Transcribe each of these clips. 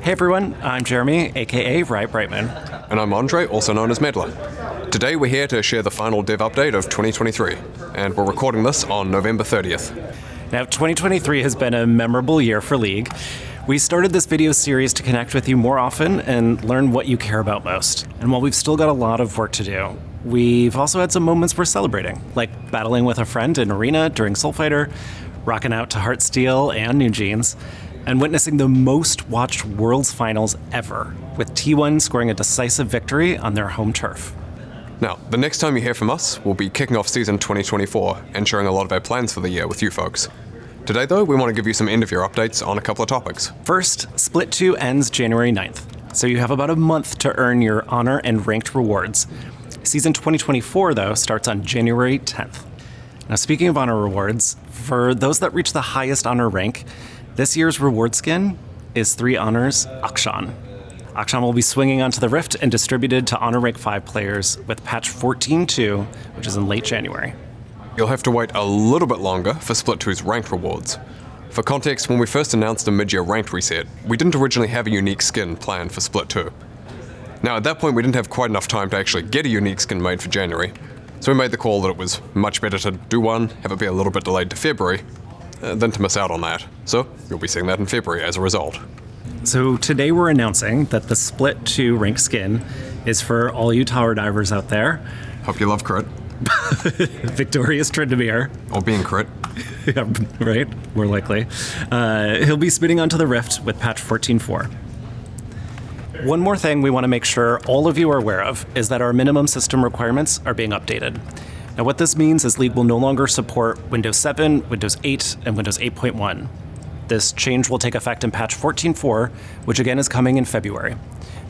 Hey everyone, I'm Jeremy, aka Riot Brightmoon. And I'm Andre, also known as Meddler. Today we're here to share the final dev update of 2023, and we're recording this on November 30th. Now, 2023 has been a memorable year for League. We started this video series to connect with you more often and learn what you care about most. And while we've still got a lot of work to do, we've also had some moments we're celebrating, like battling with a friend in Arena during Soulfighter, rocking out to Heartsteel and New Jeans, and witnessing the most watched Worlds Finals ever, with T1 scoring a decisive victory on their home turf. Now, the next time you hear from us, we'll be kicking off season 2024 and sharing a lot of our plans for the year with you folks. Today, though, we want to give you some end-of-year updates on a couple of topics. First, Split 2 ends January 9th, so you have about a month to earn your Honor and Ranked rewards. Season 2024, though, starts on January 10th. Now, speaking of Honor rewards, for those that reach the highest Honor rank, this year's reward skin is 3 Honors Akshan. Akshan will be swinging onto the Rift and distributed to Honor Rank 5 players with patch 14.2, which is in late January. You'll have to wait a little bit longer for Split 2's ranked rewards. For context, when we first announced a mid-year ranked reset, we didn't originally have a unique skin planned for Split 2. Now, at that point, we didn't have quite enough time to actually get a unique skin made for January, so we made the call that it was much better to do one, have it be a little bit delayed to February, than to miss out on that. So, you'll be seeing that in February as a result. So today we're announcing that the Split 2 rank skin is for all you tower divers out there. Hope you love crit. Victorious Tryndamere. Or being crit. Yeah, right? More likely. He'll be spinning onto the Rift with patch 14.4. One more thing we want to make sure all of you are aware of is that our minimum system requirements are being updated. Now what this means is League will no longer support Windows 7, Windows 8, and Windows 8.1. This change will take effect in patch 14.4, which again is coming in February.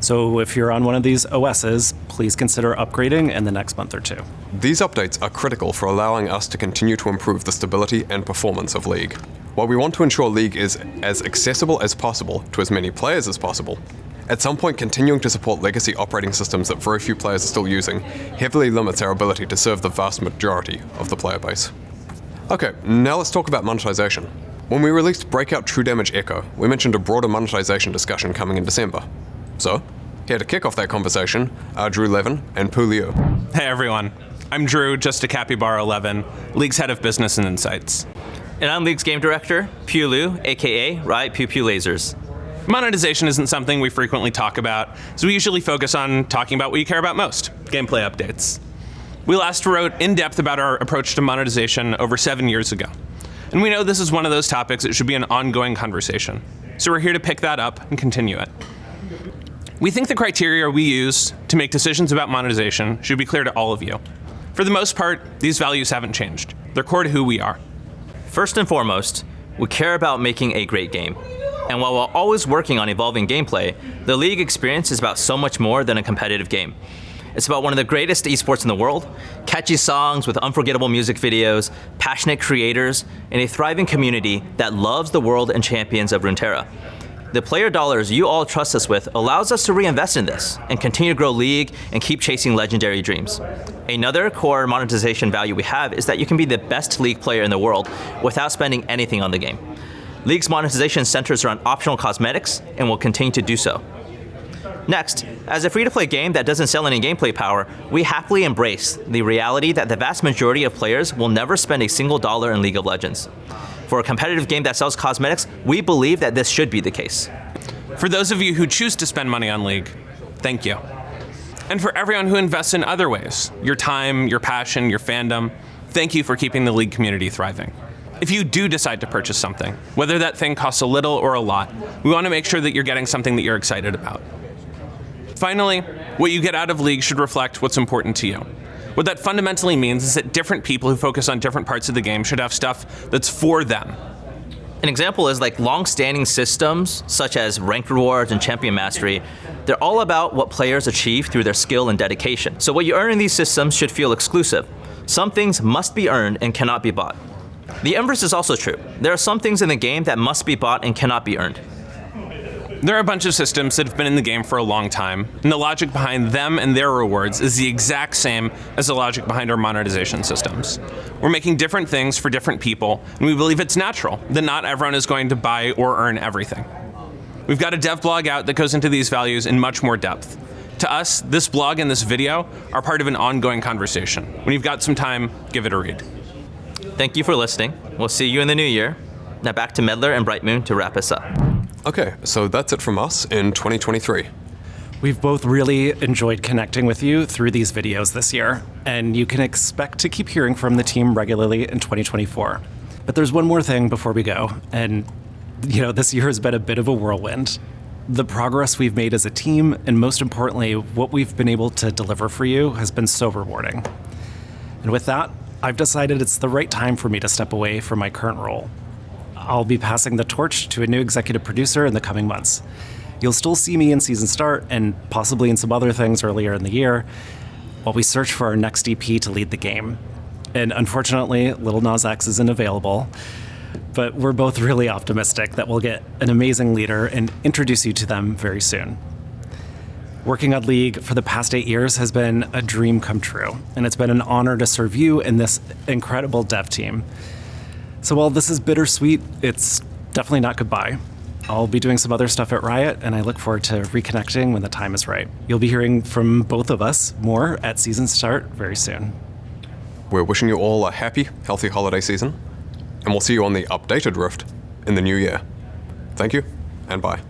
So if you're on one of these OSs, please consider upgrading in the next month or two. These updates are critical for allowing us to continue to improve the stability and performance of League. While we want to ensure League is as accessible as possible to as many players as possible, at some point continuing to support legacy operating systems that very few players are still using heavily limits our ability to serve the vast majority of the player base. Okay, now let's talk about monetization. When we released Breakout True Damage Echo, we mentioned a broader monetization discussion coming in December. So, here to kick off that conversation are Drew Levin and Pu Liu. Hey everyone, I'm Drew, just a capybara 11, League's head of business and insights. And I'm League's game director, Pu Liu, aka Riot Pupulasers. Monetization isn't something we frequently talk about, so we usually focus on talking about what you care about most, gameplay updates. We last wrote in depth about our approach to monetization over 7 years ago. And we know this is one of those topics that should be an ongoing conversation. So we're here to pick that up and continue it. We think the criteria we use to make decisions about monetization should be clear to all of you. For the most part, these values haven't changed. They're core to who we are. First and foremost, we care about making a great game. And while we're always working on evolving gameplay, the League experience is about so much more than a competitive game. It's about one of the greatest esports in the world, catchy songs with unforgettable music videos, passionate creators, and a thriving community that loves the world and champions of Runeterra. The player dollars you all trust us with allows us to reinvest in this and continue to grow League and keep chasing legendary dreams. Another core monetization value we have is that you can be the best League player in the world without spending anything on the game. League's monetization centers around optional cosmetics and will continue to do so. Next, as a free-to-play game that doesn't sell any gameplay power, we happily embrace the reality that the vast majority of players will never spend a single dollar in League of Legends. For a competitive game that sells cosmetics, we believe that this should be the case. For those of you who choose to spend money on League, thank you. And for everyone who invests in other ways, your time, your passion, your fandom, thank you for keeping the League community thriving. If you do decide to purchase something, whether that thing costs a little or a lot, we want to make sure that you're getting something that you're excited about. Finally, what you get out of League should reflect what's important to you. What that fundamentally means is that different people who focus on different parts of the game should have stuff that's for them. An example is like long-standing systems, such as ranked rewards and champion mastery. They're all about what players achieve through their skill and dedication. So what you earn in these systems should feel exclusive. Some things must be earned and cannot be bought. The inverse is also true. There are some things in the game that must be bought and cannot be earned. There are a bunch of systems that have been in the game for a long time, and the logic behind them and their rewards is the exact same as the logic behind our monetization systems. We're making different things for different people, and we believe it's natural that not everyone is going to buy or earn everything. We've got a dev blog out that goes into these values in much more depth. To us, this blog and this video are part of an ongoing conversation. When you've got some time, give it a read. Thank you for listening. We'll see you in the new year. Now back to Meddler and Brightmoon to wrap us up. Okay, so that's it from us in 2023. We've both really enjoyed connecting with you through these videos this year, and you can expect to keep hearing from the team regularly in 2024. But there's one more thing before we go, and this year has been a bit of a whirlwind. The progress we've made as a team, and most importantly, what we've been able to deliver for you has been so rewarding. And with that, I've decided it's the right time for me to step away from my current role. I'll be passing the torch to a new executive producer in the coming months. You'll still see me in Season Start and possibly in some other things earlier in the year while we search for our next EP to lead the game. And unfortunately, Lil Nas X isn't available, but we're both really optimistic that we'll get an amazing leader and introduce you to them very soon. Working on League for the past 8 years has been a dream come true, and it's been an honor to serve you and this incredible dev team. So while this is bittersweet, it's definitely not goodbye. I'll be doing some other stuff at Riot, and I look forward to reconnecting when the time is right. You'll be hearing from both of us more at Season Start very soon. We're wishing you all a happy, healthy holiday season, and we'll see you on the updated Rift in the new year. Thank you, and bye.